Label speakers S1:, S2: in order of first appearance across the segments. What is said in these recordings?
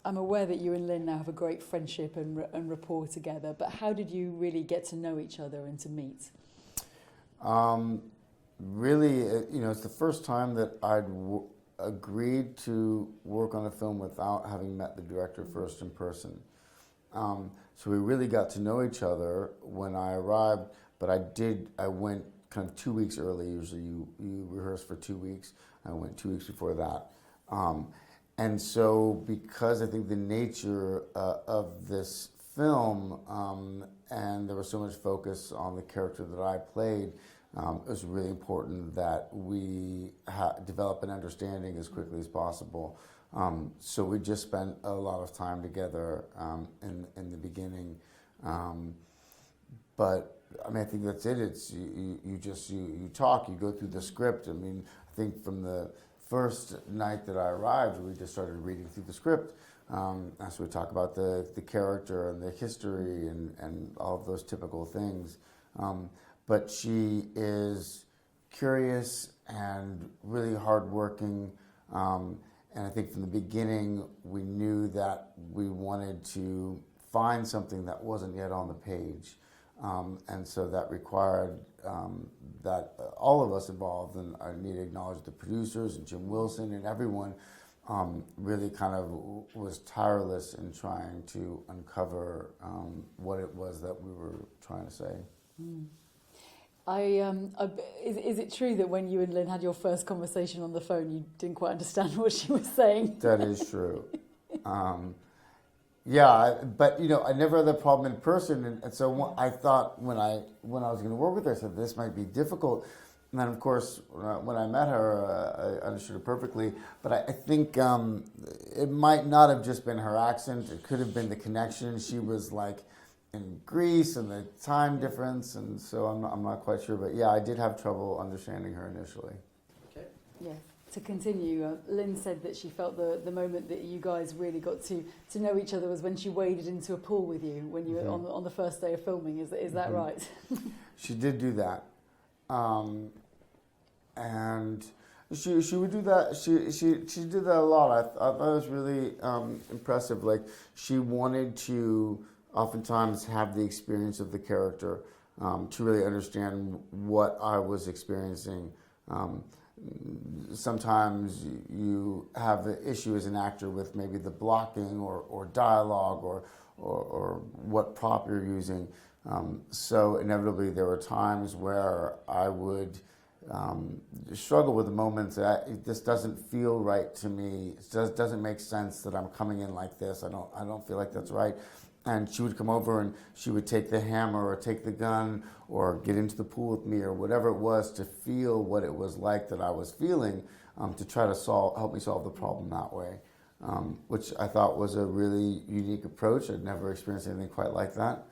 S1: I'm aware that you and Lynn now have a great friendship and rapport together, but how did you really get to know each other and to meet?
S2: Really, it's the first time that I'd agreed to work on a film without having met the director first in person. So we really got to know each other when I arrived, but I went kind of 2 weeks early. Usually you rehearse for 2 weeks. I went 2 weeks before that. And so because I think the nature of this film, and there was so much focus on the character that I played, it was really important that we develop an understanding as quickly as possible. So we just spent a lot of time together in the beginning. But I mean, I think that's it. It's you talk, you go through the script. I mean, I think from the first night that I arrived, we just started reading through the script. So we talk about the character and the history and all of those typical things. But she is curious and really hardworking. And I think from the beginning, we knew that we wanted to find something that wasn't yet on the page. And so that required that all of us involved, and I need to acknowledge the producers and Jim Wilson and everyone, really kind of was tireless in trying to uncover what it was that we were trying to say.
S1: Mm. Is it true that when you and Lynn had your first conversation on the phone, you didn't quite understand what she was saying?
S2: That is true. Yeah, but I never had that problem in person, and so I thought when I was going to work with her, I said this might be difficult. And then, of course, when I met her, I understood her perfectly. But I think it might not have just been her accent; it could have been the connection. She was like in Greece and the time difference, and so I'm not quite sure. But yeah, I did have trouble understanding her initially.
S1: Okay. Yeah. To continue, Lynn said that she felt the moment that you guys really got to know each other was when she waded into a pool with you when you were on the first day of filming. Is that right?
S2: She did do that, and she would do that. She did that a lot. I thought it was really impressive. Like, she wanted to oftentimes have the experience of the character to really understand what I was experiencing. Sometimes you have the issue as an actor with maybe the blocking or dialogue or what prop you're using. So inevitably there were times where I would struggle with the moments that this doesn't feel right to me. It doesn't make sense that I'm coming in like this. I don't feel like that's right. And she would come over and she would take the hammer or take the gun or get into the pool with me or whatever it was to feel what it was like that I was feeling, to try to help me solve the problem that way, which I thought was a really unique approach. I'd never experienced anything quite like that,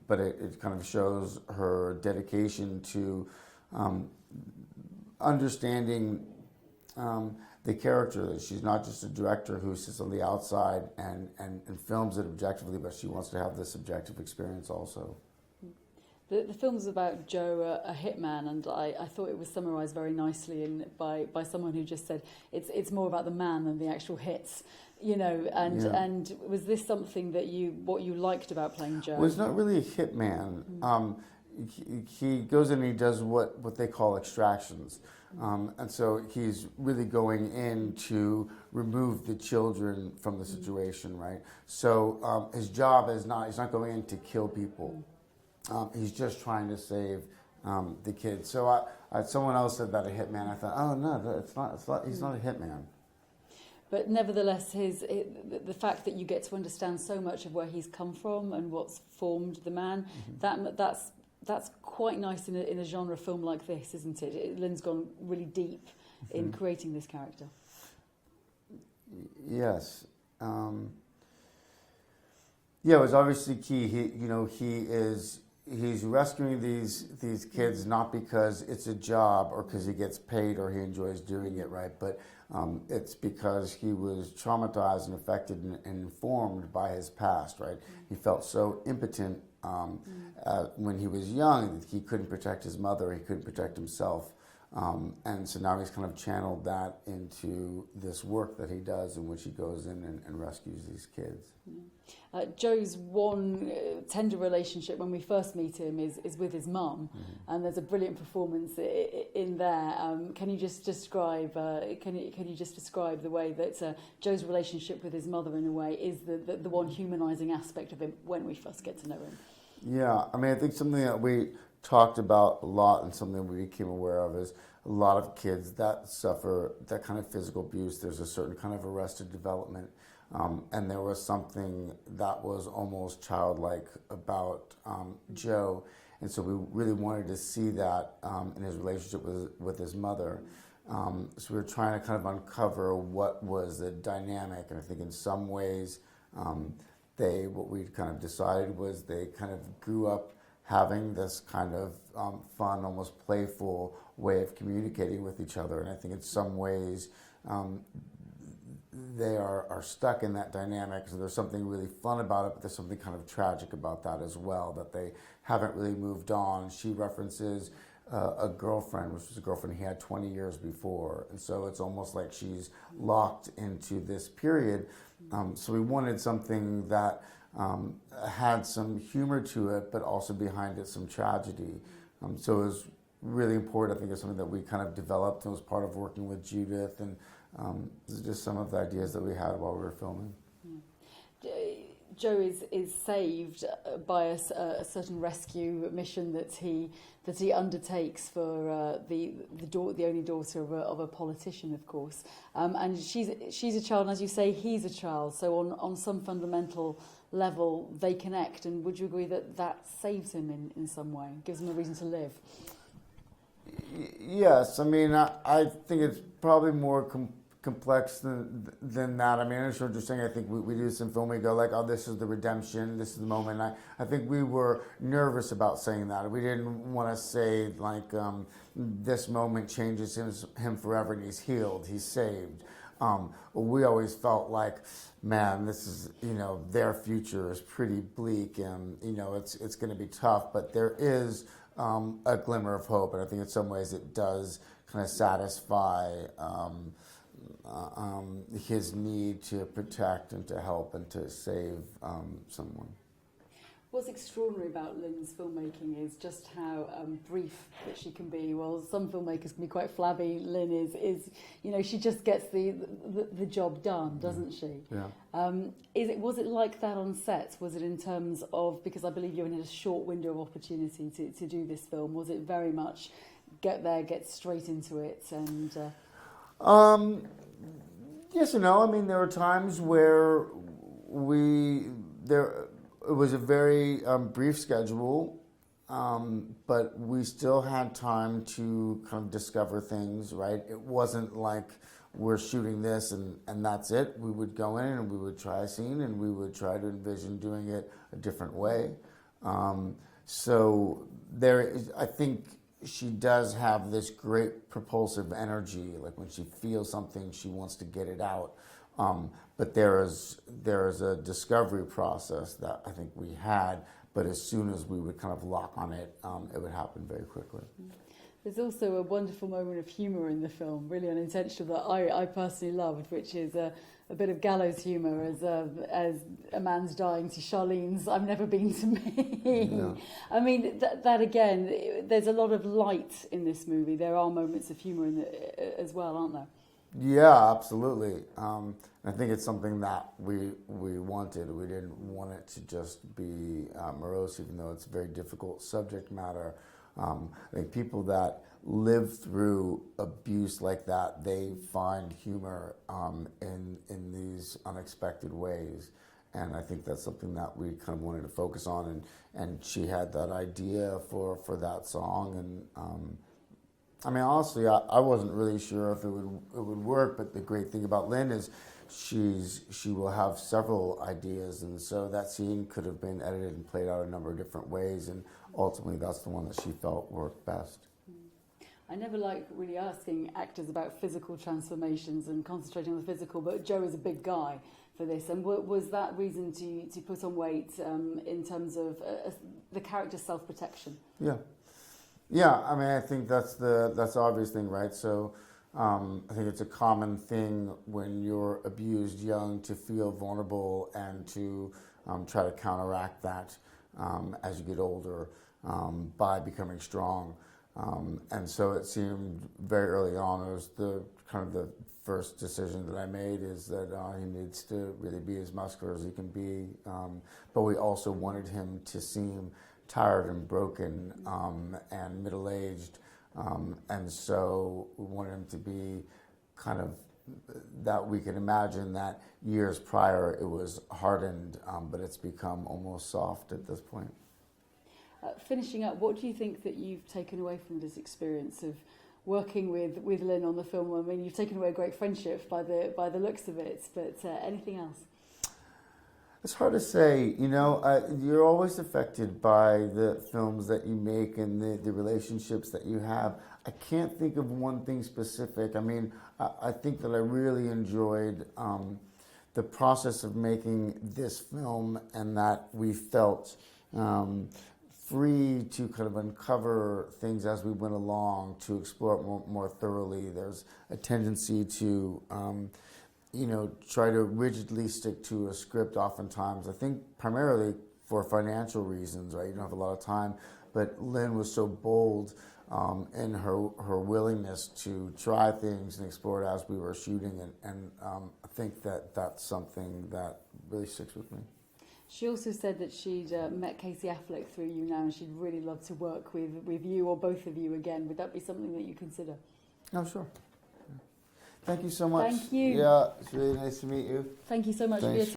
S2: but it kind of shows her dedication to understanding the character, that she's not just a director who sits on the outside and films it objectively, but she wants to have this subjective experience also.
S1: The film's about Joe, a hitman, and I thought it was summarised very nicely by someone who just said it's more about the man than the actual hits, and was this something that what you liked about playing Joe?
S2: Well, he's not really a hitman. He goes in and he does what they call extractions. And so he's really going in to remove the children from the situation, right? So his job he's not going in to kill people. He's just trying to save the kids. So someone else said that a hitman. I thought, oh no, he's not a hitman.
S1: But nevertheless, the fact that you get to understand so much of where he's come from and what's formed the man, that's quite nice in a genre film like this, isn't it? Lynn's gone really deep in creating this character.
S2: Yes. Yeah, it was obviously key. He's rescuing these kids not because it's a job or because he gets paid or he enjoys doing it, right? But it's because he was traumatized and affected and informed by his past, right? He felt so impotent when he was young that he couldn't protect his mother, he couldn't protect himself. And so now he's kind of channeled that into this work that he does, in which he goes in and rescues these kids.
S1: Joe's one tender relationship when we first meet him is with his mum, and there's a brilliant performance in there. Can you just describe? Can you just describe the way that Joe's relationship with his mother, in a way, is the one humanising aspect of him when we first get to know him?
S2: Yeah, I mean, I think something that we talked about a lot, and something we became aware of, is a lot of kids that suffer that kind of physical abuse. There's a certain kind of arrested development. And there was something that was almost childlike about Joe. And so we really wanted to see that in his relationship with his mother. So we were trying to kind of uncover what was the dynamic. And I think in some ways, what we kind of decided was they kind of grew up having this kind of fun, almost playful way of communicating with each other. And I think in some ways, they are stuck in that dynamic. So there's something really fun about it, but there's something kind of tragic about that as well, that they haven't really moved on. She references a girlfriend, which was a girlfriend he had 20 years before. And so it's almost like she's locked into this period. So we wanted something that had some humor to it, but also behind it some tragedy. So it was really important. I think it's something that we kind of developed and was part of working with Judith, and this is just some of the ideas that we had while we were filming.
S1: Joe is saved by a certain rescue mission that he undertakes for the only daughter of a politician, of course, and she's a child, and as you say, he's a child. So on some fundamental level, they connect. And would you agree that saves him in some way, gives him a reason to live?
S2: Yes, I mean, I think it's probably more complex than that. I mean, I understand what you're saying. I think we do this in film. We go like, oh, this is the redemption. This is the moment. I think we were nervous about saying that. We didn't want to say like, this moment changes him forever and he's healed, he's saved. We always felt like, man, this is, their future is pretty bleak, and, it's going to be tough, but there is a glimmer of hope, and I think in some ways it does kind of satisfy his need to protect and to help and to save someone.
S1: What's extraordinary about Lynn's filmmaking is just how brief that she can be. Well, some filmmakers can be quite flabby. Lynn is she just gets the job done, doesn't she?
S2: Yeah.
S1: Was it like that on set? Was it in terms of, because I believe you're in a short window of opportunity to do this film, was it very much get there, get straight into it, and?
S2: Yes and no. I mean, there were times where it was a very brief schedule, but we still had time to kind of discover things, right? It wasn't like we're shooting this and that's it. We would go in and we would try a scene and we would try to envision doing it a different way. So I think she does have this great propulsive energy. Like when she feels something, she wants to get it out. But there is a discovery process that I think we had, but as soon as we would kind of lock on it, it would happen very quickly.
S1: There's also a wonderful moment of humour in the film, really unintentional, that I personally loved, which is a bit of gallows humour as a man's dying to Charlene's "I've never been to me." Yeah. I mean, that again, there's a lot of light in this movie. There are moments of humour in it as well, aren't there?
S2: Yeah, absolutely. I think it's something that we wanted. We didn't want it to just be morose, even though it's a very difficult subject matter. I think people that live through abuse like that, they find humor in these unexpected ways. And I think that's something that we kind of wanted to focus on. And she had that idea for that song. And I mean, honestly, I wasn't really sure if it would work, but the great thing about Lynn is she will have several ideas, and so that scene could have been edited and played out a number of different ways, and ultimately that's the one that she felt worked best.
S1: I never like really asking actors about physical transformations and concentrating on the physical, but Joe is a big guy for this, and was that reason to put on weight in terms of the character's self-protection?
S2: Yeah. Yeah, I mean, I think that's the obvious thing, right? So I think it's a common thing when you're abused young to feel vulnerable and to try to counteract that as you get older by becoming strong. And so it seemed very early on, it was the first decision that I made is that he needs to really be as muscular as he can be. But we also wanted him to seem tired and broken and middle-aged. And so we wanted him to be kind of that we can imagine that years prior it was hardened, but it's become almost soft at this point.
S1: Finishing up, what do you think that you've taken away from this experience of working with Lynn on the film? I mean, you've taken away a great friendship by the looks of it, but anything else?
S2: It's hard to say. You know, you're always affected by the films that you make and the relationships that you have. I can't think of one thing specific. I mean, I think that I really enjoyed the process of making this film and that we felt free to kind of uncover things as we went along, to explore it more thoroughly. There's a tendency to, try to rigidly stick to a script oftentimes. I think primarily for financial reasons, right? You don't have a lot of time. But Lynn was so bold in her willingness to try things and explore it as we were shooting. And I think that that's something that really sticks with me.
S1: She also said that she'd met Casey Affleck through you now, and she'd really love to work with you or both of you again. Would that be something that you consider?
S2: Oh, sure. Thank you so much.
S1: Thank you.
S2: Yeah, it's really nice to meet you.
S1: Thank you so much for your time.